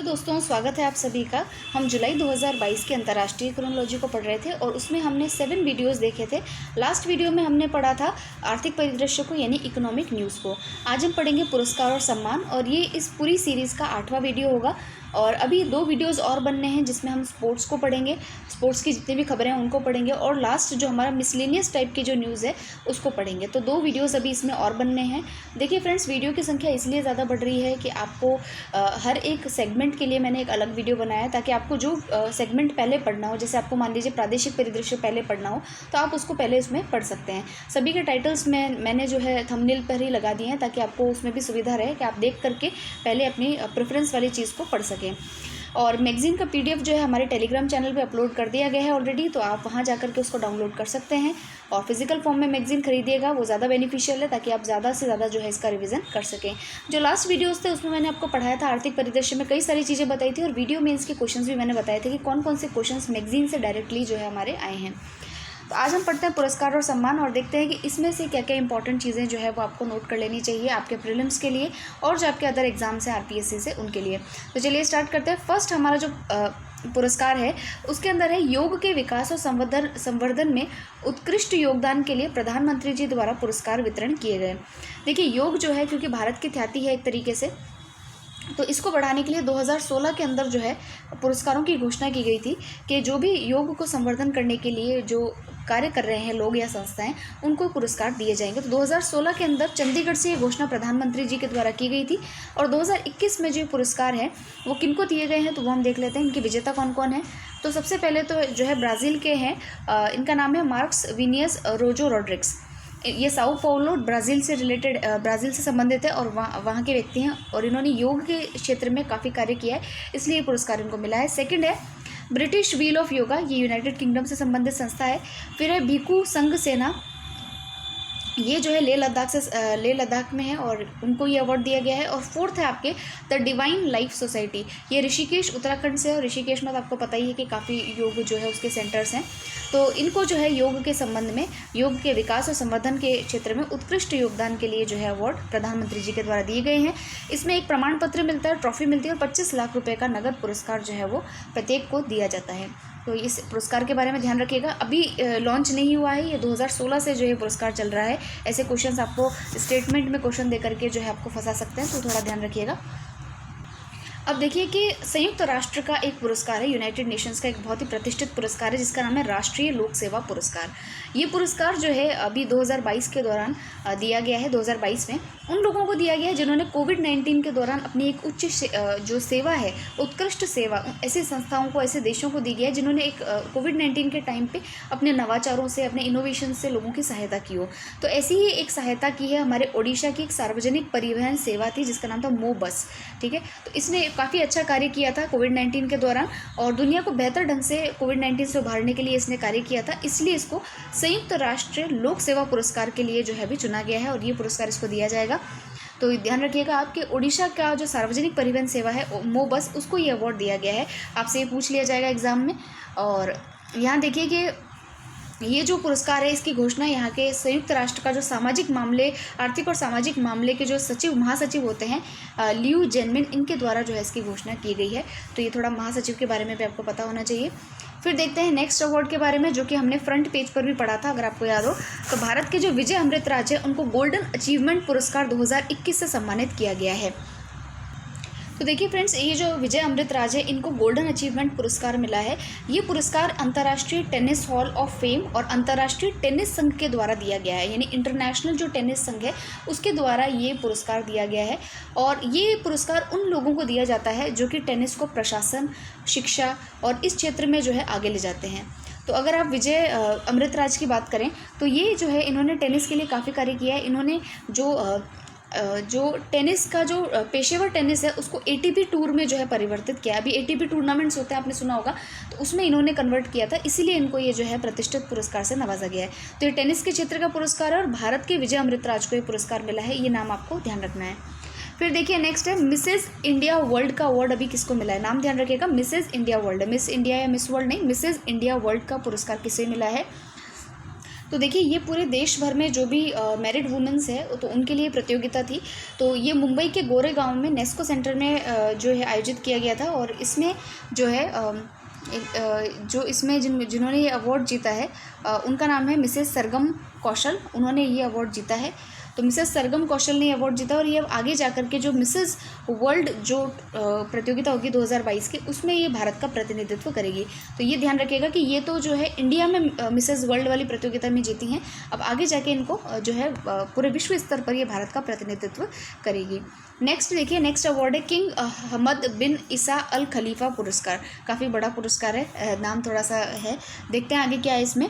दोस्तों, स्वागत है आप सभी का। हम जुलाई 2022 के अंतर्राष्ट्रीय क्रोनोलॉजी को पढ़ रहे थे और उसमें हमने 7 वीडियोस देखे थे। लास्ट वीडियो में हमने पढ़ा था आर्थिक परिदृश्य को यानी इकोनॉमिक न्यूज़ को। आज हम पढ़ेंगे पुरस्कार और सम्मान और ये इस पूरी सीरीज़ का 8वां वीडियो होगा। और अभी 2 वीडियोस और बनने हैं जिसमें हम स्पोर्ट्स को पढ़ेंगे, स्पोर्ट्स की जितनी भी खबरें हैं उनको पढ़ेंगे और लास्ट जो हमारा मिसलेनियस टाइप की जो न्यूज़ है उसको पढ़ेंगे। तो 2 वीडियोस अभी इसमें और बनने हैं। देखिए फ्रेंड्स, वीडियो की संख्या इसलिए ज़्यादा बढ़ रही है कि आपको हर एक सेगमेंट के लिए मैंने एक अलग वीडियो बनाया है ताकि आपको जो सेगमेंट पहले पढ़ना हो, जैसे आपको मान लीजिए प्रादेशिक परिदृश्य पहले पढ़ना हो तो आप उसको पहले उसमें पढ़ सकते हैं। सभी के टाइटल्स मैंने जो है थंबनेल पर ही लगा दिए हैं ताकि आपको उसमें भी सुविधा रहे कि आप देख करके पहले अपनी प्रेफरेंस वाली चीज़ को पढ़ सकें। और मैगज़ीन का PDF जो है हमारे टेलीग्राम चैनल पे अपलोड कर दिया गया है ऑलरेडी, तो आप वहाँ जाकर के उसको डाउनलोड कर सकते हैं। और फिजिकल फॉर्म में मैगज़ीन खरीदिएगा, वो ज़्यादा बेनिफिशियल है ताकि आप ज़्यादा से ज़्यादा जो है इसका रिवीजन कर सकें। जो लास्ट वीडियोस थे उसमें मैंने आपको पढ़ाया था आर्थिक परिदृश्य में कई सारी चीज़ें बताई थी और वीडियो मेंस के क्वेश्चंस भी मैंने बताए थे कि कौन कौन से क्वेश्चंस मैगज़ीन से डायरेक्टली जो है हमारे आए हैं। तो आज हम पढ़ते हैं पुरस्कार और सम्मान और देखते हैं कि इसमें से क्या क्या इंपॉर्टेंट चीज़ें जो है वो आपको नोट कर लेनी चाहिए आपके प्रीलिम्स के लिए और जो आपके अदर एग्जाम्स हैं RPSC से उनके लिए। तो चलिए स्टार्ट करते हैं। फर्स्ट हमारा जो पुरस्कार है उसके अंदर है योग के विकास और संवर्धन में उत्कृष्ट योगदान के लिए प्रधानमंत्री जी द्वारा पुरस्कार वितरण किए गए। देखिए, योग जो है क्योंकि भारत की ख्याति है एक तरीके से, तो इसको बढ़ाने के लिए 2016 के अंदर जो है पुरस्कारों की घोषणा की गई थी कि जो भी योग को संवर्धन करने के लिए जो कार्य कर रहे हैं लोग या संस्थाएं उनको पुरस्कार दिए जाएंगे। तो 2016 के अंदर चंडीगढ़ से ये घोषणा प्रधानमंत्री जी के द्वारा की गई थी। और 2021 में जो पुरस्कार है वो किनको दिए गए हैं तो वो हम देख लेते हैं। इनके विजेता कौन कौन है। तो सबसे पहले तो जो है ब्राज़ील के हैं, इनका नाम है मार्क्स विनियस रोजो रॉड्रिग्स। ये साओ पाउलो ब्राज़ील से रिलेटेड, ब्राज़ील से संबंधित है और वहाँ के व्यक्ति हैं और इन्होंने योग के क्षेत्र में काफ़ी कार्य किया है, इसलिए ये पुरस्कार इनको मिला है। सेकंड है ब्रिटिश व्हील ऑफ योगा, ये यूनाइटेड किंगडम से संबंधित संस्था है। फिर है भिक्खु संघ सेना, ये जो है लेह लद्दाख में है और उनको ये अवार्ड दिया गया है। और फोर्थ है आपके द डिवाइन लाइफ सोसाइटी, ये ऋषिकेश उत्तराखंड से है और ऋषिकेश में तो आपको पता ही है कि काफ़ी योग जो है उसके सेंटर्स हैं। तो इनको जो है योग के संबंध में, योग के विकास और संवर्धन के क्षेत्र में उत्कृष्ट योगदान के लिए जो है अवार्ड प्रधानमंत्री जी के द्वारा दिए गए हैं। इसमें एक प्रमाण पत्र मिलता है, ट्रॉफी मिलती है और 25 लाख रुपये का नगद पुरस्कार जो है वो प्रत्येक को दिया जाता है। तो इस पुरस्कार के बारे में ध्यान रखिएगा। अभी लॉन्च नहीं हुआ है, ये 2016 से जो है पुरस्कार चल रहा है। ऐसे क्वेश्चंस आपको स्टेटमेंट में क्वेश्चन दे करके जो है आपको फंसा सकते हैं, तो थोड़ा ध्यान रखिएगा। अब देखिए कि संयुक्त राष्ट्र का एक पुरस्कार है, यूनाइटेड नेशंस का एक बहुत ही प्रतिष्ठित पुरस्कार है जिसका नाम है राष्ट्रीय लोक सेवा पुरस्कार। ये पुरस्कार जो है अभी 2022 के दौरान दिया गया है। 2022 में उन लोगों को दिया गया है जिन्होंने कोविड-19 के दौरान अपनी एक उच्च जो सेवा है, उत्कृष्ट सेवा ऐसी संस्थाओं को, ऐसे देशों को दी गई है जिन्होंने एक कोविड-19 के टाइम पे अपने नवाचारों से, अपने इनोवेशन से लोगों की सहायता की हो। तो ऐसी ही एक सहायता की है हमारे ओडिशा की एक सार्वजनिक परिवहन सेवा थी जिसका नाम था मो बस। ठीक है, तो इसने काफ़ी अच्छा कार्य किया था कोविड-19 के दौरान और दुनिया को बेहतर ढंग से कोविड-19 से उभारने के लिए इसने कार्य किया था, इसलिए इसको संयुक्त राष्ट्र लोक सेवा पुरस्कार के लिए जो है भी चुना गया है और ये पुरस्कार इसको दिया जाएगा। तो ध्यान रखिएगा, आपके ओडिशा का जो सार्वजनिक परिवहन सेवा है मो बस, उसको ये अवार्ड दिया गया है। आपसे ये पूछ लिया जाएगा एग्जाम में। और यहाँ देखिए कि ये जो पुरस्कार है इसकी घोषणा यहाँ के संयुक्त राष्ट्र का जो सामाजिक मामले, आर्थिक और सामाजिक मामले के जो महासचिव होते हैं लियू जेनमिन, इनके द्वारा जो है इसकी घोषणा की गई है। तो ये थोड़ा महासचिव के बारे में भी आपको पता होना चाहिए। फिर देखते हैं नेक्स्ट अवार्ड के बारे में, जो कि हमने फ्रंट पेज पर भी पढ़ा था अगर आपको याद हो। तो भारत के जो विजय अमृतराज है उनको गोल्डन अचीवमेंट पुरस्कार 2021 से सम्मानित किया गया है। तो देखिए फ्रेंड्स, ये जो विजय अमृतराज है इनको गोल्डन अचीवमेंट पुरस्कार मिला है। ये पुरस्कार अंतर्राष्ट्रीय टेनिस हॉल ऑफ फेम और अंतर्राष्ट्रीय टेनिस संघ के द्वारा दिया गया है, यानी इंटरनेशनल जो टेनिस संघ है उसके द्वारा ये पुरस्कार दिया गया है। और ये पुरस्कार उन लोगों को दिया जाता है जो कि टेनिस को प्रशासन, शिक्षा और इस क्षेत्र में जो है आगे ले जाते हैं। तो अगर आप विजय अमृतराज की बात करें तो ये जो है इन्होंने टेनिस के लिए काफ़ी कार्य किया है। इन्होंने जो टेनिस का जो पेशेवर टेनिस है उसको ATP टूर में जो है परिवर्तित किया। अभी ATP टूर्नामेंट्स होते हैं, आपने सुना होगा, तो उसमें इन्होंने कन्वर्ट किया था, इसीलिए इनको ये जो है प्रतिष्ठित पुरस्कार से नवाजा गया है। तो ये टेनिस के क्षेत्र का पुरस्कार है और भारत के विजय अमृतराज को ये पुरस्कार मिला है, ये नाम आपको ध्यान रखना है। फिर देखिए नेक्स्ट है मिसेज इंडिया वर्ल्ड का अवार्ड अभी किसको मिला है, नाम ध्यान रखिएगा, Mrs India World, Miss India या मिस वर्ल्ड नहीं, मिसेज इंडिया वर्ल्ड का पुरस्कार किसे मिला है। तो देखिए ये पूरे देश भर में जो भी मैरिड वुमेंस है तो उनके लिए प्रतियोगिता थी। तो ये मुंबई के गोरेगांव में नेस्को सेंटर में जो है आयोजित किया गया था। और इसमें जो है जो इसमें जिन्होंने ये अवार्ड जीता है उनका नाम है मिसेस सरगम कौशल। उन्होंने ये अवार्ड जीता है। तो मिसेस सरगम कौशल ने अवार्ड जीता और ये आगे जाकर के जो मिसेस वर्ल्ड जो प्रतियोगिता होगी 2022 की, उसमें ये भारत का प्रतिनिधित्व करेगी। तो ये ध्यान रखिएगा कि ये तो जो है इंडिया में मिसेस वर्ल्ड वाली प्रतियोगिता में जीती हैं, अब आगे जाके इनको जो है पूरे विश्व स्तर पर ये भारत का प्रतिनिधित्व करेगी। नेक्स्ट देखिए, नेक्स्ट अवार्ड है किंग हमद बिन ईसा अल खलीफा पुरस्कार। काफ़ी बड़ा पुरस्कार है, नाम थोड़ा सा है, देखते हैं आगे क्या है इसमें।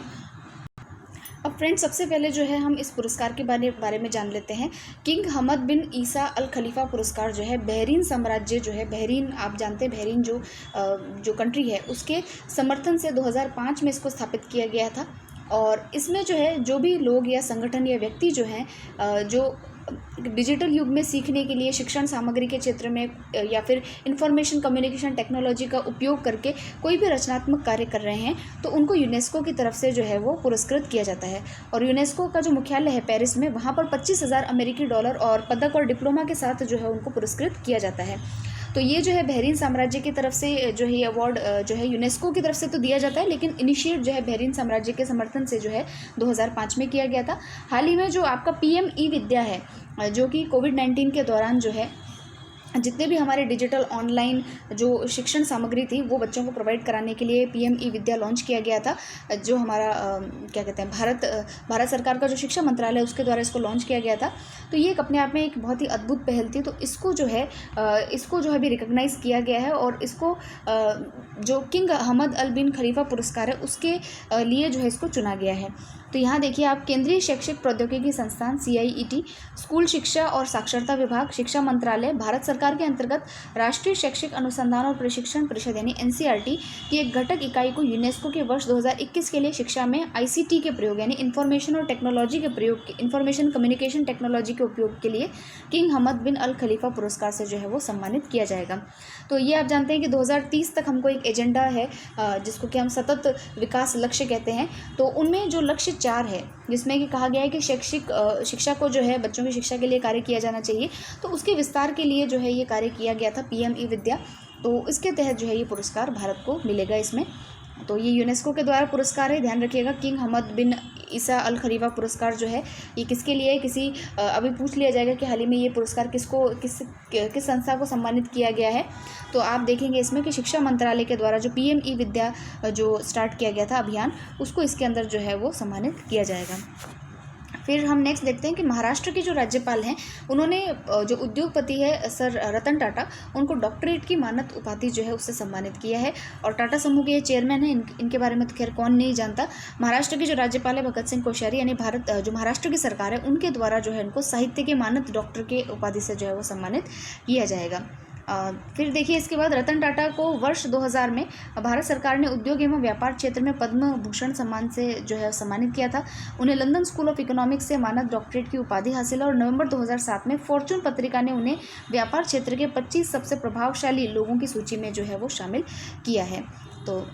अब फ्रेंड्स सबसे पहले जो है हम इस पुरस्कार के बारे में जान लेते हैं। किंग हमद बिन ईसा अल खलीफा पुरस्कार जो है बहरीन साम्राज्य जो है, बहरीन आप जानते हैं बहरीन जो कंट्री है उसके समर्थन से 2005 में इसको स्थापित किया गया था। और इसमें जो है जो भी लोग या संगठन या व्यक्ति जो हैं जो डिजिटल युग में सीखने के लिए शिक्षण सामग्री के क्षेत्र में या फिर इंफॉर्मेशन कम्युनिकेशन टेक्नोलॉजी का उपयोग करके कोई भी रचनात्मक कार्य कर रहे हैं तो उनको यूनेस्को की तरफ से जो है वो पुरस्कृत किया जाता है। और यूनेस्को का जो मुख्यालय है पेरिस में, वहाँ पर $25,000 अमेरिकी और पदक और डिप्लोमा के साथ जो है उनको पुरस्कृत किया जाता है। तो ये जो है बहरीन साम्राज्य की तरफ से जो है ये अवार्ड जो है यूनेस्को की तरफ से तो दिया जाता है, लेकिन इनिशिएट जो है बहरीन साम्राज्य के समर्थन से जो है 2005 में किया गया था। हाल ही में जो आपका PM ई विद्या है जो कि कोविड-19 के दौरान जो है जितने भी हमारे डिजिटल ऑनलाइन जो शिक्षण सामग्री थी वो बच्चों को प्रोवाइड कराने के लिए PM ई विद्या लॉन्च किया गया था, जो हमारा क्या कहते हैं भारत सरकार का जो शिक्षा मंत्रालय है उसके द्वारा इसको लॉन्च किया गया था। तो ये एक अपने आप में एक बहुत ही अद्भुत पहल थी। तो इसको जो है अभी रिकॉग्नाइज़ किया गया है और इसको जो किंग हमद अल बिन खलीफा पुरस्कार है उसके लिए जो है इसको चुना गया है। तो यहाँ देखिए आप, केंद्रीय शैक्षिक प्रौद्योगिकी संस्थान CIET, स्कूल शिक्षा और साक्षरता विभाग, शिक्षा मंत्रालय, भारत सरकार के अंतर्गत राष्ट्रीय शैक्षिक अनुसंधान और प्रशिक्षण परिषद यानी NCERT की एक घटक इकाई को यूनेस्को के वर्ष 2021 के लिए शिक्षा में ICT के प्रयोग यानी इंफॉर्मेशन और टेक्नोलॉजी के प्रयोग, इंफॉर्मेशन कम्युनिकेशन टेक्नोलॉजी के उपयोग के लिए किंग हमद बिन अल खलीफा पुरस्कार से जो है वो सम्मानित किया जाएगा। तो ये आप जानते हैं कि 2030 तक हमको एक एजेंडा है जिसको कि हम सतत विकास लक्ष्य कहते हैं। तो उनमें जो लक्ष्य 4 है जिसमें कि कहा गया है कि शिक्षा को जो है बच्चों की शिक्षा के लिए कार्य किया जाना चाहिए, तो उसके विस्तार के लिए जो है ये कार्य किया गया था PM ई विद्या। तो इसके तहत जो है ये पुरस्कार भारत को मिलेगा इसमें। तो ये यूनेस्को के द्वारा पुरस्कार है, ध्यान रखिएगा। किंग हमद बिन ईसा अल खलीफा पुरस्कार जो है ये किसके लिए, अभी पूछ लिया जाएगा कि हाल ही में ये पुरस्कार किस संस्था को सम्मानित किया गया है। तो आप देखेंगे इसमें कि शिक्षा मंत्रालय के द्वारा जो PM ई विद्या जो स्टार्ट किया गया था अभियान, उसको इसके अंदर जो है वो सम्मानित किया जाएगा। फिर हम नेक्स्ट देखते हैं कि महाराष्ट्र के जो राज्यपाल हैं उन्होंने जो उद्योगपति है सर रतन टाटा, उनको डॉक्टरेट की मानद उपाधि जो है उससे सम्मानित किया है। और टाटा समूह के ये चेयरमैन हैं, इनके बारे में तो खैर कौन नहीं जानता। महाराष्ट्र के जो राज्यपाल है भगत सिंह कोश्यारी यानी जो महाराष्ट्र की सरकार है उनके द्वारा जो है इनको साहित्य के मानद डॉक्टर के उपाधि से जो है वो सम्मानित किया जाएगा। फिर देखिए इसके बाद रतन टाटा को वर्ष 2000 में भारत सरकार ने उद्योग एवं व्यापार क्षेत्र में पद्म भूषण सम्मान से जो है सम्मानित किया था। उन्हें लंदन स्कूल ऑफ इकोनॉमिक्स से मानद डॉक्टरेट की उपाधि हासिल है और नवंबर 2007 में फॉर्च्यून पत्रिका ने उन्हें व्यापार क्षेत्र के 25 सबसे प्रभावशाली लोगों की सूची में जो है वो शामिल किया है। तो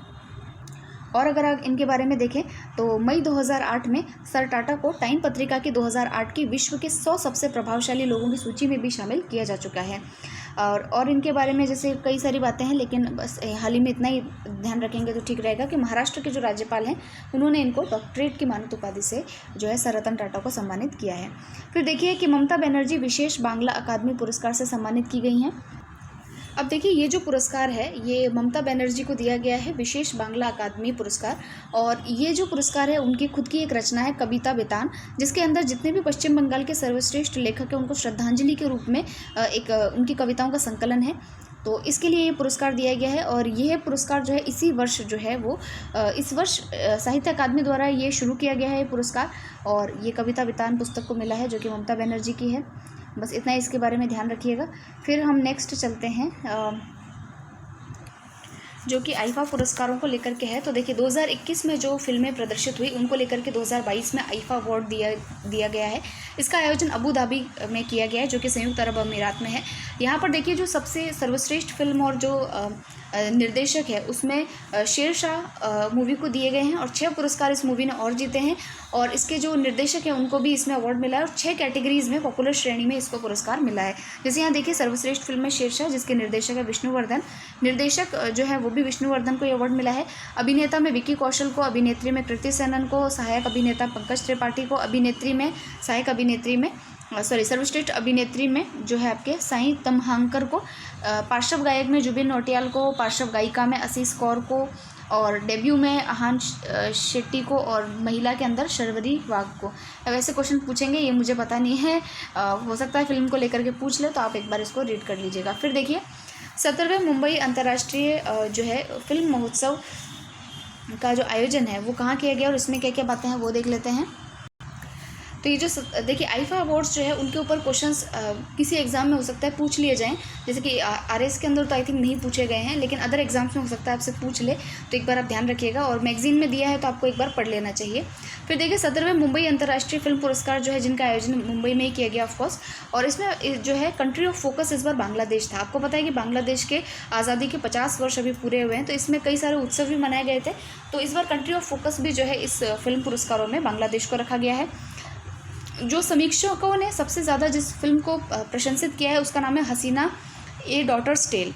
और अगर आप इनके बारे में देखें तो मई 2008 में सर टाटा को टाइम पत्रिका की 2008 की विश्व के 100 सबसे प्रभावशाली लोगों की सूची में भी शामिल किया जा चुका है। और इनके बारे में जैसे कई सारी बातें हैं, लेकिन बस हाल ही में इतना ही ध्यान रखेंगे तो ठीक रहेगा कि महाराष्ट्र के जो राज्यपाल हैं उन्होंने इनको डॉक्टरेट की मानद उपाधि से जो है सर रतन टाटा को सम्मानित किया है। फिर देखिए कि ममता बनर्जी विशेष बांग्ला अकादमी पुरस्कार से सम्मानित की गई हैं। अब देखिए ये जो पुरस्कार है ये ममता बनर्जी को दिया गया है, विशेष बांग्ला अकादमी पुरस्कार। और ये जो पुरस्कार है उनकी खुद की एक रचना है कविता बेतान, जिसके अंदर जितने भी पश्चिम बंगाल के सर्वश्रेष्ठ लेखक हैं उनको श्रद्धांजलि के रूप में एक उनकी कविताओं का संकलन है। तो इसके लिए ये पुरस्कार दिया गया है। और यह पुरस्कार जो है इसी वर्ष जो है वो इस वर्ष साहित्य अकादमी द्वारा ये शुरू किया गया है ये पुरस्कार। और ये कविता बेतान पुस्तक को मिला है जो कि ममता बनर्जी की है। बस इतना इसके बारे में ध्यान रखिएगा। फिर हम नेक्स्ट चलते हैं जो कि आईफा पुरस्कारों को लेकर के है। तो देखिए 2021 में जो फिल्में प्रदर्शित हुई उनको लेकर के 2022 में आईफा अवार्ड दिया गया है। इसका आयोजन अबू धाबी में किया गया है जो कि संयुक्त अरब अमीरात में है। यहाँ पर देखिए जो सबसे सर्वश्रेष्ठ फिल्म और जो निर्देशक है उसमें शेरशाह मूवी को दिए गए हैं और 6 पुरस्कार इस मूवी ने और जीते हैं। और इसके जो निर्देशक हैं उनको भी इसमें अवार्ड मिला है और 6 कैटेगरीज़ में पॉपुलर श्रेणी में इसको पुरस्कार मिला है। जैसे यहाँ देखिए सर्वश्रेष्ठ फिल्म है शेरशाह, जिसके निर्देशक है विष्णुवर्धन, निर्देशक जो है वो भी विष्णुवर्धन को ये अवार्ड मिला है। अभिनेता में विक्की कौशल को, अभिनेत्री में कृति सेनन को, सहायक अभिनेता पंकज त्रिपाठी को, अभिनेत्री में सहायक अभिनेत्री में सर्वश्रेष्ठ अभिनेत्री में जो है आपके साई तमहांकर को, पार्श्व गायक में जुबिन नौटियाल को, पार्श्व गायिका में आशीष कौर को, और डेब्यू में आहान शेट्टी को, और महिला के अंदर शर्वरी वाघ को। अब ऐसे क्वेश्चन पूछेंगे, ये मुझे पता नहीं है, हो सकता है फिल्म को लेकर के पूछ ले, तो आप एक बार इसको रीड कर लीजिएगा। फिर देखिए 17वें मुंबई अंतर्राष्ट्रीय जो है फिल्म महोत्सव का जो आयोजन है वो कहाँ किया गया और इसमें क्या क्या बातें हैं वो देख लेते हैं। तो ये जो देखिए आईफा अवार्ड्स जो है उनके ऊपर क्वेश्चंस किसी एग्ज़ाम में हो सकता है पूछ लिए जाएं, जैसे कि आरएस के अंदर तो आई थिंक नहीं पूछे गए हैं, लेकिन अदर एग्जाम्स में हो सकता है आपसे पूछ ले, तो एक बार आप ध्यान रखिएगा। और मैगजीन में दिया है तो आपको एक बार पढ़ लेना चाहिए। फिर देखिए 17वें मुंबई अंतर्राष्ट्रीय फिल्म पुरस्कार जो है जिनका आयोजन मुंबई में ही किया गया ऑफकोर्स, और इसमें जो है कंट्री ऑफ फोकस इस बार बांग्लादेश था। आपको पता है कि बांग्लादेश के आज़ादी के 50 वर्ष अभी पूरे हुए हैं, तो इसमें कई सारे उत्सव भी मनाए गए थे। तो इस बार कंट्री ऑफ फोकस भी जो है इस फिल्म पुरस्कारों में बांग्लादेश को रखा गया है। जो समीक्षकों ने सबसे ज़्यादा जिस फिल्म को प्रशंसित किया है उसका नाम है हसीना ए डॉटर्स टेल,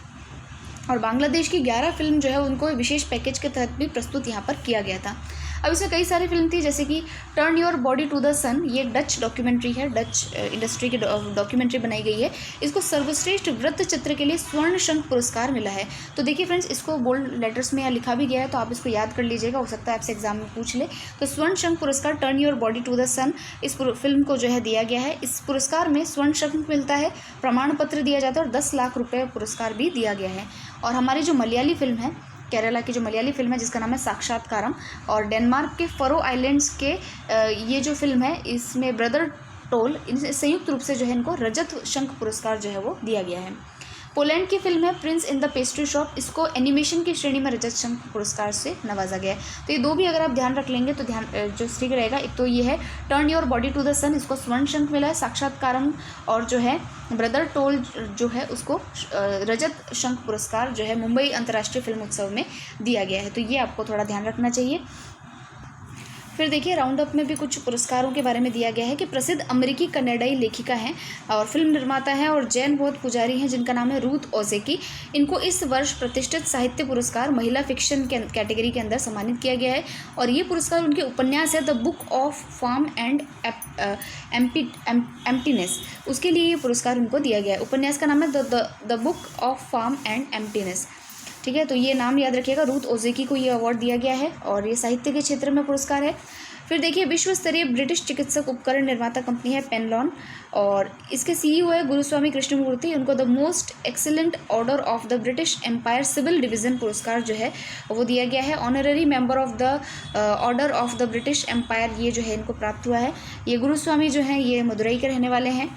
और बांग्लादेश की 11 फिल्म जो है उनको विशेष पैकेज के तहत भी प्रस्तुत यहाँ पर किया गया था। अब इसमें कई सारी फिल्म थी, जैसे कि turn your body to the sun, ये डच डॉक्यूमेंट्री है, डच इंडस्ट्री की डॉक्यूमेंट्री बनाई गई है। इसको सर्वश्रेष्ठ वृत्त चित्र के लिए स्वर्ण शंख पुरस्कार मिला है। तो देखिए फ्रेंड्स, इसको बोल्ड लेटर्स में यहाँ लिखा भी गया है, तो आप इसको याद कर लीजिएगा, हो सकता है आपसे एग्जाम में पूछ ले। तो स्वर्ण शंख पुरस्कार turn your body to the sun इस फिल्म को जो है दिया गया है। इस पुरस्कार में स्वर्ण शंख मिलता है, प्रमाण पत्र दिया जाता है और 10 लाख रुपये पुरस्कार भी दिया गया है। और हमारी जो मलयाली फिल्म है, केरला की जो मलयाली फिल्म है जिसका नाम है साक्षात्कारम, और डेनमार्क के फरो आइलैंड्स के ये जो फिल्म है इसमें ब्रदर टोल, इन संयुक्त रूप से जो है इनको रजत शंख पुरस्कार जो है वो दिया गया है। पोलैंड की फिल्म है Prince in the pastry shop, इसको एनिमेशन की श्रेणी में रजत शंख पुरस्कार से नवाजा गया है। तो ये दो भी अगर आप ध्यान रख लेंगे तो ध्यान जो ठीक रहेगा। एक तो ये है turn your body to the sun, इसको स्वर्ण शंख मिला है, साक्षात्कारम और जो है ब्रदर टोल जो है उसको रजत शंख पुरस्कार जो है मुंबई अंतर्राष्ट्रीय फिल्म उत्सव में दिया गया है। तो ये आपको थोड़ा ध्यान रखना चाहिए। फिर देखिए राउंड अप में भी कुछ पुरस्कारों के बारे में दिया गया है कि प्रसिद्ध अमेरिकी कन्नडाई लेखिका हैं और फिल्म निर्माता हैं और जैन बौद्ध पुजारी हैं जिनका नाम है रूथ ओजेकी। इनको इस वर्ष प्रतिष्ठित साहित्य पुरस्कार महिला फिक्शन के कैटेगरी के अंदर सम्मानित किया गया है, और ये पुरस्कार उनके उपन्यास है the book of form and emptiness, उसके लिए ये पुरस्कार उनको दिया गया है। उपन्यास का नाम है the book of form and emptiness, ठीक है। तो ये नाम याद रखिएगा, रूथ ओजेकी को ये अवार्ड दिया गया है और ये साहित्य के क्षेत्र में पुरस्कार है। फिर देखिए विश्व स्तरीय ब्रिटिश चिकित्सक उपकरण निर्माता कंपनी है पेनलॉन, और इसके सीईओ है गुरुस्वामी कृष्णमूर्ति। उनको the most excellent order of the British empire civil division पुरस्कार जो है वो दिया गया है। Honorary member of the order of the British empire ये जो है इनको प्राप्त हुआ है। ये गुरुस्वामी जो हैं ये मदुरई के रहने वाले हैं,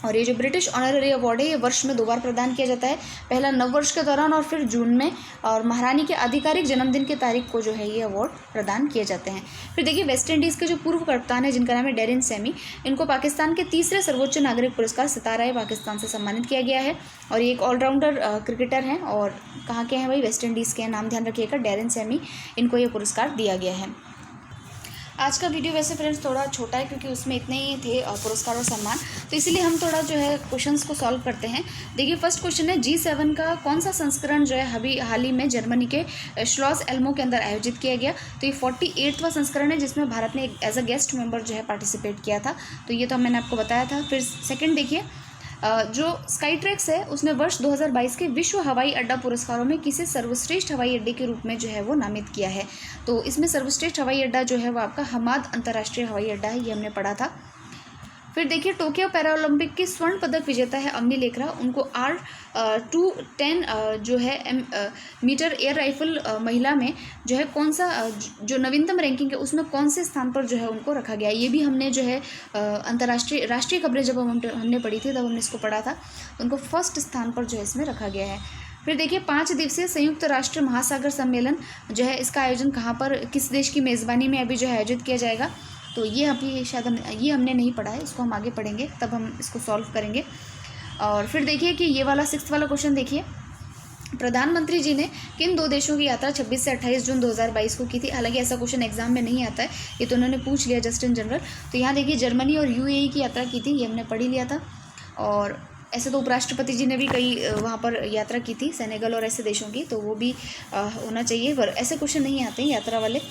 और ये जो ब्रिटिश ऑनररी अवार्ड है ये वर्ष में 2 बार प्रदान किया जाता है, पहला नववर्ष के दौरान और फिर जून में, और महारानी के आधिकारिक जन्मदिन की तारीख को जो है ये अवार्ड प्रदान किए जाते हैं। फिर देखिए वेस्ट इंडीज़ के जो पूर्व कप्तान है जिनका नाम है डेरिन सैमी, इनको पाकिस्तान के तीसरे सर्वोच्च नागरिक पुरस्कार सितारा पाकिस्तान से सम्मानित किया गया है, और ये एक ऑलराउंडर क्रिकेटर हैं और कहाँ के हैं भाई, वेस्ट इंडीज़ के हैं, नाम ध्यान रखिएगा डेरिन सैमी, इनको ये पुरस्कार दिया गया है। आज का वीडियो वैसे फ्रेंड्स थोड़ा छोटा है क्योंकि उसमें इतने ही थे पुरस्कार और सम्मान, तो इसीलिए हम थोड़ा जो है क्वेश्चंस को सॉल्व करते हैं। देखिए फर्स्ट क्वेश्चन है G7 का कौन सा संस्करण जो है हाल ही में जर्मनी के श्लॉस एल्मो के अंदर आयोजित किया गया। तो ये 48वां संस्करण है जिसमें भारत ने एज अ गेस्ट मेंबर जो है पार्टिसिपेट किया था, तो ये तो मैंने आपको बताया था। फिर सेकेंड देखिए जो स्काईट्रैक्स है उसने वर्ष 2022 के विश्व हवाई अड्डा पुरस्कारों में किसे सर्वश्रेष्ठ हवाई अड्डे के रूप में जो है वो नामित किया है। तो इसमें सर्वश्रेष्ठ हवाई अड्डा जो है वो आपका हमाद अंतर्राष्ट्रीय हवाई अड्डा है, ये हमने पढ़ा था। फिर देखिए टोक्यो पैरालंपिक की स्वर्ण पदक विजेता है अग्नि लेखरा, उनको R210 जो है मीटर एयर राइफल महिला में जो है कौन सा जो नवीनतम रैंकिंग है उसमें कौन से स्थान पर जो है उनको रखा गया। ये भी हमने जो है अंतर्राष्ट्रीय राष्ट्रीय खबरें जब हमने पढ़ी थी तब हमने इसको पढ़ा था, उनको फर्स्ट स्थान पर जो है इसमें रखा गया है। फिर देखिए 5 दिवसीय संयुक्त राष्ट्र महासागर सम्मेलन जो है इसका आयोजन कहाँ पर किस देश की मेज़बानी में अभी जो है आयोजित किया जाएगा। तो ये अभी शायद ये हमने नहीं पढ़ा है, इसको हम आगे पढ़ेंगे तब हम इसको सॉल्व करेंगे। और फिर देखिए कि ये वाला 6th वाला क्वेश्चन देखिए प्रधानमंत्री जी ने किन 2 देशों की यात्रा 26 से 28 जून 2022 को की थी। हालांकि ऐसा क्वेश्चन एग्जाम में नहीं आता है, ये तो उन्होंने पूछ लिया जस्ट इन जनरल। तो यहाँ देखिए जर्मनी और यूएई की यात्रा की थी, ये हमने पढ़ ही लिया था। और ऐसे तो उपराष्ट्रपति जी ने भी कई वहाँ पर यात्रा की थी, सेनेगल और ऐसे देशों की, तो वो भी होना चाहिए, पर ऐसे क्वेश्चन नहीं आते हैं यात्रा वाले।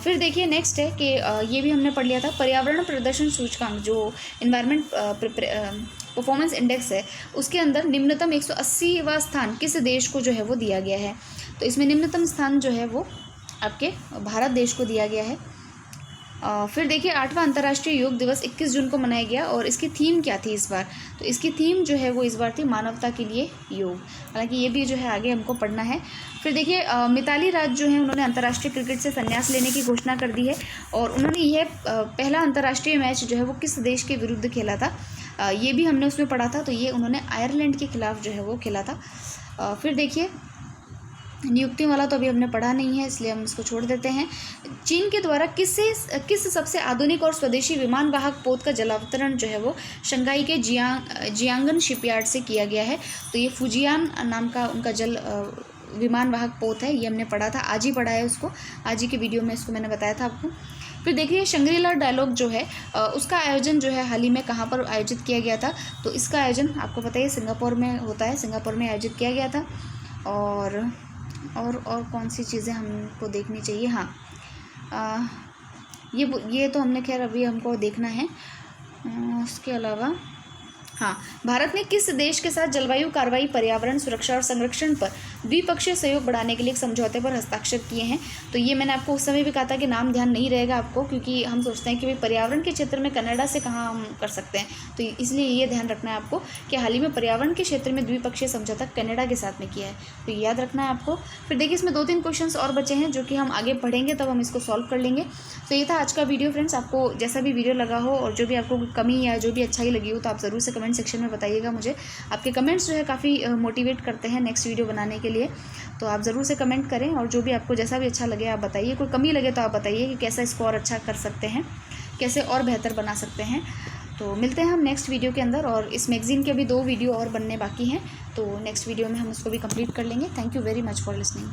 फिर देखिए नेक्स्ट है कि ये भी हमने पढ़ लिया था, पर्यावरण प्रदर्शन सूचकांक जो इन्वायरमेंट परफॉर्मेंस इंडेक्स है, उसके अंदर निम्नतम 180वां स्थान किस देश को जो है वो दिया गया है। तो इसमें निम्नतम स्थान जो है वो आपके भारत देश को दिया गया है। फिर देखिए 8वां अंतर्राष्ट्रीय योग दिवस 21 जून को मनाया गया और इसकी थीम क्या थी इस बार। तो इसकी थीम जो है वो इस बार थी मानवता के लिए योग। हालांकि ये भी जो है आगे हमको पढ़ना है। फिर देखिए मिताली राज जो है उन्होंने अंतर्राष्ट्रीय क्रिकेट से संन्यास लेने की घोषणा कर दी है और उन्होंने यह पहला अंतर्राष्ट्रीय मैच जो है वो किस देश के विरुद्ध खेला था, ये भी हमने उसमें पढ़ा था। तो ये उन्होंने आयरलैंड के खिलाफ जो है वो खेला था। फिर देखिए नियुक्तियों वाला तो अभी हमने पढ़ा नहीं है, इसलिए हम इसको छोड़ देते हैं। चीन के द्वारा किस सबसे आधुनिक और स्वदेशी विमान वाहक पोत का जलावतरण जो है वो शंघाई के जियांगन शिपयार्ड से किया गया है। तो ये फुजियान नाम का उनका जल विमान वाहक पोत है, ये हमने पढ़ा था, आज ही पढ़ा है उसको, आज ही के वीडियो में इसको मैंने बताया था आपको। फिर देखिए शंग्रीला डायलॉग जो है उसका आयोजन जो है हाल ही में कहाँ पर आयोजित किया गया था। तो इसका आयोजन आपको पता है सिंगापुर में होता है, सिंगापुर में आयोजित किया गया था। और कौन सी चीज़ें हमको देखनी चाहिए, हाँ ये तो हमने खैर अभी हमको देखना है। उसके अलावा हाँ, भारत ने किस देश के साथ जलवायु कार्रवाई, पर्यावरण सुरक्षा और संरक्षण पर द्विपक्षीय सहयोग बढ़ाने के लिए एक समझौते पर हस्ताक्षर किए हैं। तो ये मैंने आपको उस समय भी कहा था कि नाम ध्यान नहीं रहेगा आपको, क्योंकि हम सोचते हैं कि भाई पर्यावरण के क्षेत्र में कनाडा से कहाँ हम कर सकते हैं। तो इसलिए ये ध्यान रखना है आपको कि हाल ही में पर्यावरण के क्षेत्र में द्विपक्षीय समझौता कनाडा के साथ में किया है, तो ये याद रखना है आपको। फिर देखिए इसमें 2-3 क्वेश्चन और बचे हैं जो कि हम आगे पढ़ेंगे तब हम इसको सॉल्व कर लेंगे। तो ये था आज का वीडियो फ्रेंड्स। आपको जैसा भी वीडियो लगा हो और जो भी आपको कमी या जो भी अच्छाई लगी हो तो आप ज़रूर से कमेंट सेक्शन में बताइएगा मुझे। आपके कमेंट्स जो है काफ़ी मोटिवेट करते हैं नेक्स्ट वीडियो बनाने के लिए, तो आप ज़रूर से कमेंट करें और जो भी आपको जैसा भी अच्छा लगे आप बताइए। कोई कमी लगे तो आप बताइए कि कैसा स्कोर अच्छा कर सकते हैं, कैसे और बेहतर बना सकते हैं। तो मिलते हैं हम नेक्स्ट वीडियो के अंदर, और इस मैगज़ीन के भी 2 वीडियो और बनने बाकी हैं, तो नेक्स्ट वीडियो में हम उसको भी कंप्लीट कर लेंगे। Thank you very much for listening.